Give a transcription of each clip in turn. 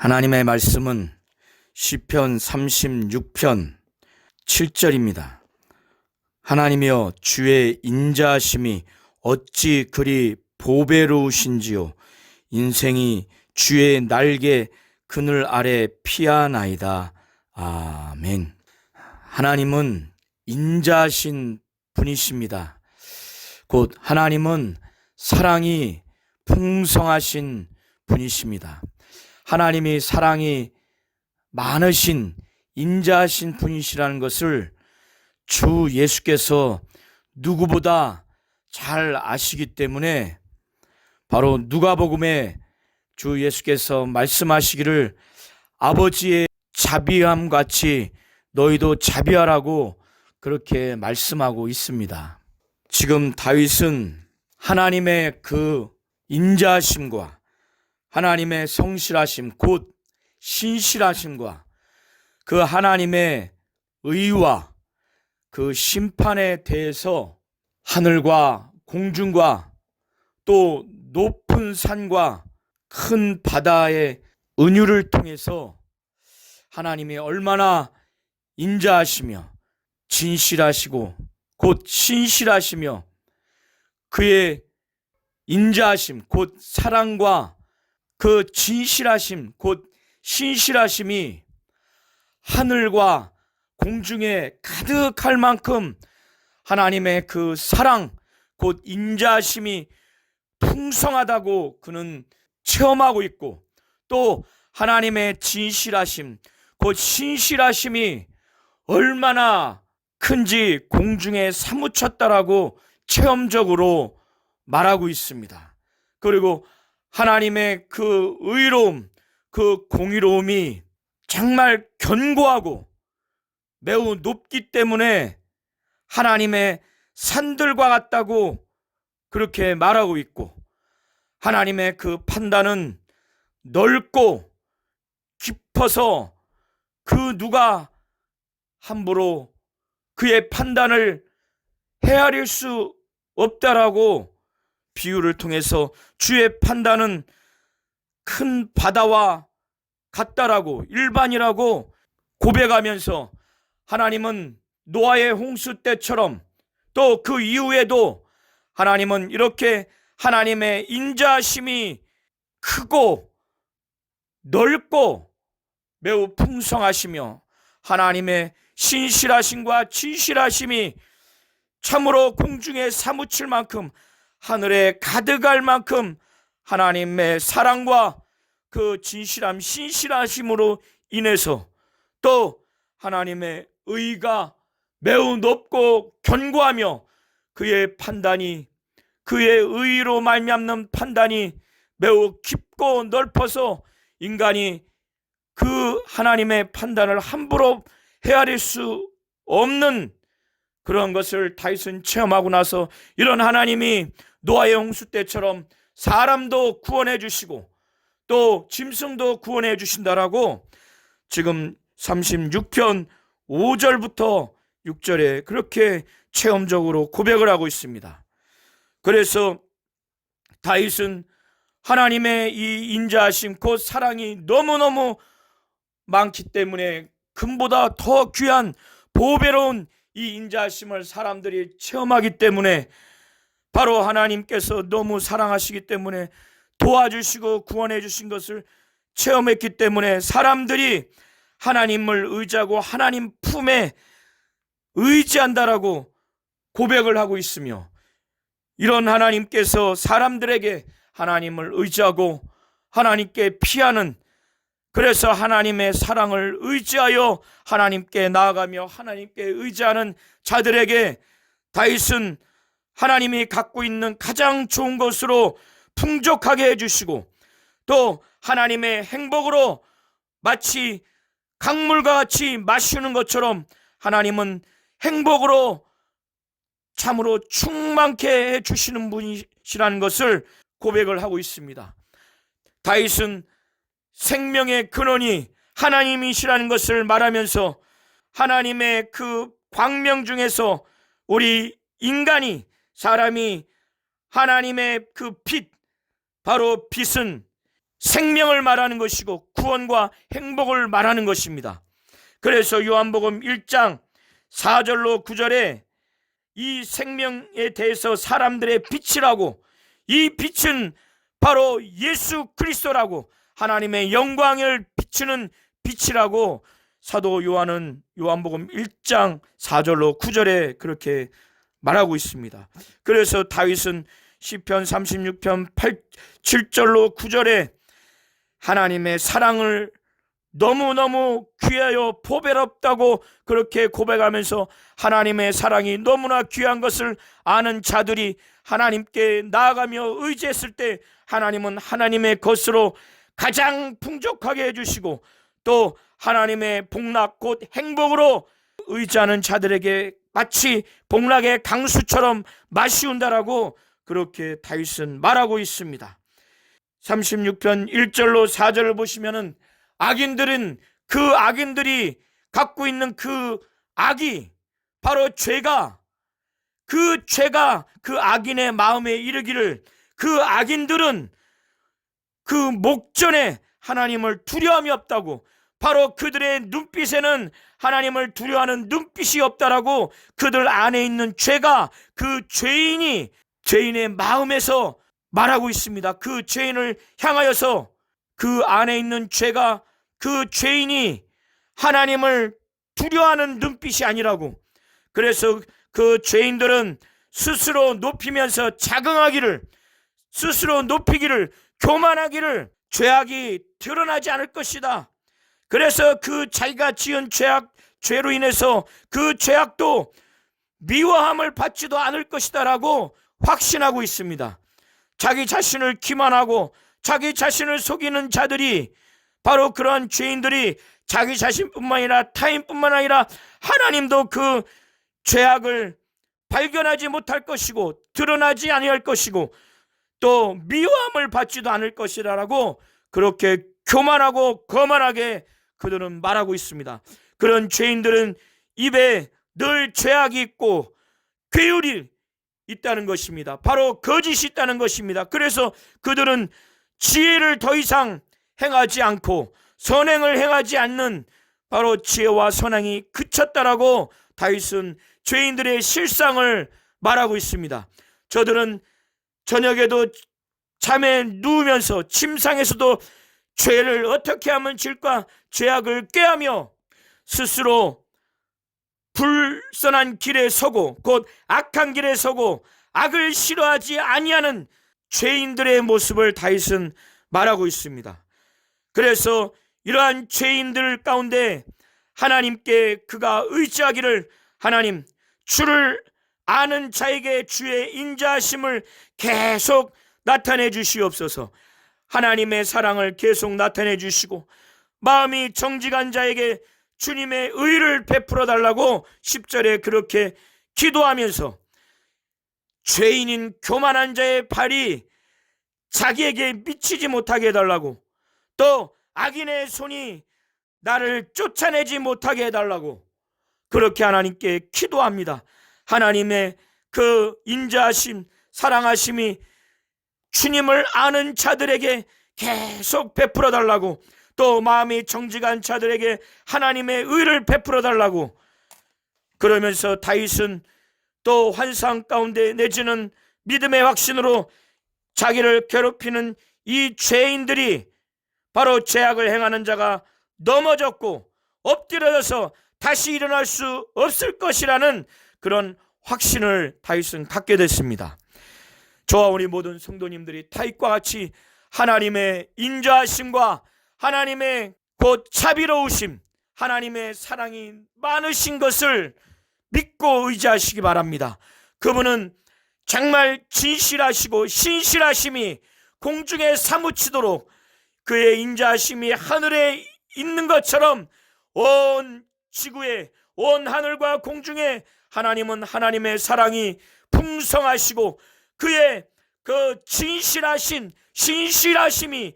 하나님의 말씀은 시편 36편 7절입니다. 하나님이여 주의 인자하심이 어찌 그리 보배로우신지요. 인생이 주의 날개 그늘 아래 피하나이다. 아멘. 하나님은 인자하신 분이십니다. 곧 하나님은 사랑이 풍성하신 분이십니다. 하나님이 사랑이 많으신 인자하신 분이시라는 것을 주 예수께서 누구보다 잘 아시기 때문에 바로 누가복음에 주 예수께서 말씀하시기를 아버지의 자비함 같이 너희도 자비하라고 그렇게 말씀하고 있습니다. 지금 다윗은 하나님의 그 인자하심과 하나님의 성실하심 곧 신실하심과 그 하나님의 의와 그 심판에 대해서 하늘과 공중과 또 높은 산과 큰 바다의 은유를 통해서 하나님이 얼마나 인자하시며 진실하시고 곧 신실하시며 그의 인자하심 곧 사랑과 그 진실하심 곧 신실하심이 하늘과 공중에 가득할 만큼 하나님의 그 사랑 곧 인자하심이 풍성하다고 그는 체험하고 있고 또 하나님의 진실하심 곧 신실하심이 얼마나 큰지 공중에 사무쳤다라고 체험적으로 말하고 있습니다. 그리고 하나님의 그 의로움, 그 공의로움이 정말 견고하고 매우 높기 때문에 하나님의 산들과 같다고 그렇게 말하고 있고 하나님의 그 판단은 넓고 깊어서 그 누가 함부로 그의 판단을 헤아릴 수 없다라고 비유를 통해서 주의 판단은 큰 바다와 같다라고 일반이라고 고백하면서 하나님은 노아의 홍수 때처럼 또 그 이후에도 하나님은 이렇게 하나님의 인자하심이 크고 넓고 매우 풍성하시며 하나님의 신실하심과 진실하심이 참으로 공중에 사무칠 만큼 하늘에 가득할 만큼 하나님의 사랑과 그 진실함 신실하심으로 인해서 또 하나님의 의가 매우 높고 견고하며 그의 판단이 그의 의로 말미암는 판단이 매우 깊고 넓어서 인간이 그 하나님의 판단을 함부로 헤아릴 수 없는 그런 것을 다윗은 체험하고 나서 이런 하나님이 노아의 홍수 때처럼 사람도 구원해 주시고 또 짐승도 구원해 주신다라고 지금 36편 5절부터 6절에 그렇게 체험적으로 고백을 하고 있습니다. 그래서 다윗은 하나님의 이 인자하심 곧 사랑이 너무너무 많기 때문에 금보다 더 귀한 보배로운 이 인자하심을 사람들이 체험하기 때문에 바로 하나님께서 너무 사랑하시기 때문에 도와주시고 구원해 주신 것을 체험했기 때문에 사람들이 하나님을 의지하고 하나님 품에 의지한다라고 고백을 하고 있으며 이런 하나님께서 사람들에게 하나님을 의지하고 하나님께 피하는 그래서 하나님의 사랑을 의지하여 하나님께 나아가며 하나님께 의지하는 자들에게 다윗은 하나님이 갖고 있는 가장 좋은 것으로 풍족하게 해주시고 또 하나님의 행복으로 마치 강물과 같이 마시는 것처럼 하나님은 행복으로 참으로 충만케 해주시는 분이시라는 것을 고백을 하고 있습니다. 다윗은 생명의 근원이 하나님이시라는 것을 말하면서 하나님의 그 광명 중에서 우리 인간이 사람이 하나님의 그 빛 바로 빛은 생명을 말하는 것이고 구원과 행복을 말하는 것입니다. 그래서 요한복음 1장 4절로 9절에 이 생명에 대해서 사람들의 빛이라고, 이 빛은 바로 예수 그리스도라고, 하나님의 영광을 비추는 빛이라고 사도 요한은 요한복음 1장 4절로 9절에 그렇게 말하고 있습니다. 그래서 다윗은 시편 36편 7절로 9절에 하나님의 사랑을 너무너무 귀하여 보배롭다고 그렇게 고백하면서 하나님의 사랑이 너무나 귀한 것을 아는 자들이 하나님께 나아가며 의지했을 때 하나님은 하나님의 것으로 가장 풍족하게 해주시고, 또 하나님의 복락 곧 행복으로 의지하는 자들에게 마치 복락의 강수처럼 마시운다라고 그렇게 다윗은 말하고 있습니다. 36편 1절로 4절을 보시면은 악인들이 갖고 있는 그 악이, 바로 죄가 그 악인의 마음에 이르기를, 그 악인들은 그 목전에 하나님을 두려움이 없다고, 바로 그들의 눈빛에는 하나님을 두려워하는 눈빛이 없다라고, 그들 안에 있는 죄가, 그 죄인의 마음에서 말하고 있습니다. 그 죄인을 향하여서 그 안에 있는 죄가, 그 죄인이 하나님을 두려워하는 눈빛이 아니라고. 그래서 그 죄인들은 스스로 높이면서 자긍하기를, 스스로 높이기를, 교만하기를, 죄악이 드러나지 않을 것이다. 그래서 그 자기가 지은 죄로 인해서 그 죄악도 미워함을 받지도 않을 것이다 라고 확신하고 있습니다. 자기 자신을 기만하고 자기 자신을 속이는 자들이, 바로 그러한 죄인들이 자기 자신뿐만 아니라 타인뿐만 아니라 하나님도 그 죄악을 발견하지 못할 것이고 드러나지 아니할 것이고 또 미워함을 받지도 않을 것이라고 그렇게 교만하고 거만하게 그들은 말하고 있습니다. 그런 죄인들은 입에 늘 죄악이 있고 괴율이 있다는 것입니다. 바로 거짓이 있다는 것입니다. 그래서 그들은 지혜를 더 이상 행하지 않고 선행을 행하지 않는, 바로 지혜와 선행이 그쳤다라고 다윗은 죄인들의 실상을 말하고 있습니다. 저들은 저녁에도 잠에 누우면서 침상에서도 죄를 어떻게 하면 질까 죄악을 꾀하며 스스로 불선한 길에 서고 곧 악한 길에 서고 악을 싫어하지 아니하는 죄인들의 모습을 다윗은 말하고 있습니다. 그래서 이러한 죄인들 가운데 하나님께 그가 의지하기를, 하나님, 주를 아는 자에게 주의 인자하심을 계속 나타내 주시옵소서. 하나님의 사랑을 계속 나타내 주시고 마음이 정직한 자에게 주님의 의를 베풀어 달라고 10절에 그렇게 기도하면서, 죄인인 교만한 자의 발이 자기에게 미치지 못하게 해달라고, 또 악인의 손이 나를 쫓아내지 못하게 해달라고 그렇게 하나님께 기도합니다. 하나님의 그 인자하심, 사랑하심이 주님을 아는 자들에게 계속 베풀어 달라고, 또 마음이 정직한 자들에게 하나님의 의를 베풀어 달라고. 그러면서 다윗은 또 환상 가운데 내지는 믿음의 확신으로 자기를 괴롭히는 이 죄인들이 바로 죄악을 행하는 자가 넘어졌고 엎드려져서 다시 일어날 수 없을 것이라는 그런 확신을 다윗은 갖게 됐습니다. 저와 우리 모든 성도님들이 다윗과 같이 하나님의 인자하심과 하나님의 곧 자비로우심, 하나님의 사랑이 많으신 것을 믿고 의지하시기 바랍니다. 그분은 정말 진실하시고 신실하심이 공중에 사무치도록 그의 인자하심이 하늘에 있는 것처럼 온 지구에, 온 하늘과 공중에 하나님은 하나님의 사랑이 풍성하시고 그의 그 진실하신 신실하심이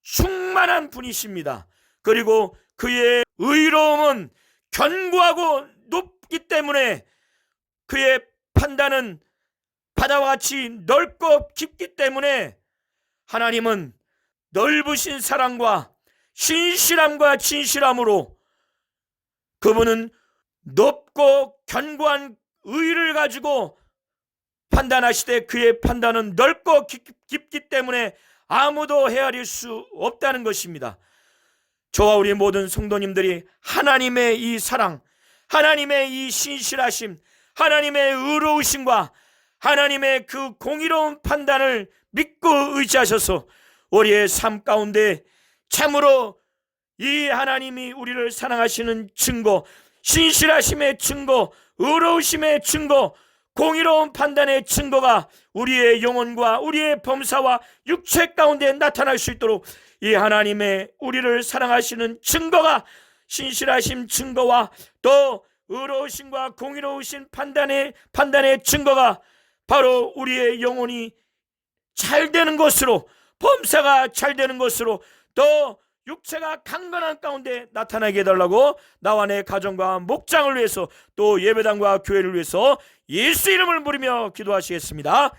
충만한 분이십니다. 그리고 그의 의로움은 견고하고 높기 때문에 그의 판단은 바다와 같이 넓고 깊기 때문에 하나님은 넓으신 사랑과 신실함과 진실함으로 그분은 높고 견고한 의를 가지고 판단하시되 그의 판단은 넓고 깊기 때문에 아무도 헤아릴 수 없다는 것입니다. 저와 우리 모든 성도님들이 하나님의 이 사랑, 하나님의 이 신실하심, 하나님의 의로우심과 하나님의 그 공의로운 판단을 믿고 의지하셔서 우리의 삶 가운데 참으로 이 하나님이 우리를 사랑하시는 증거, 신실하심의 증거, 의로우심의 증거, 공의로운 판단의 증거가 우리의 영혼과 우리의 범사와 육체 가운데 나타날 수 있도록 이 하나님의 우리를 사랑하시는 증거가, 신실하심 증거와 또 의로우심과 공의로우신 판단의 증거가 바로 우리의 영혼이 잘 되는 것으로, 범사가 잘 되는 것으로, 또 육체가 강건한 가운데 나타나게 해달라고 나와 내 가정과 목장을 위해서 또 예배당과 교회를 위해서 예수 이름을 부르며 기도하시겠습니다.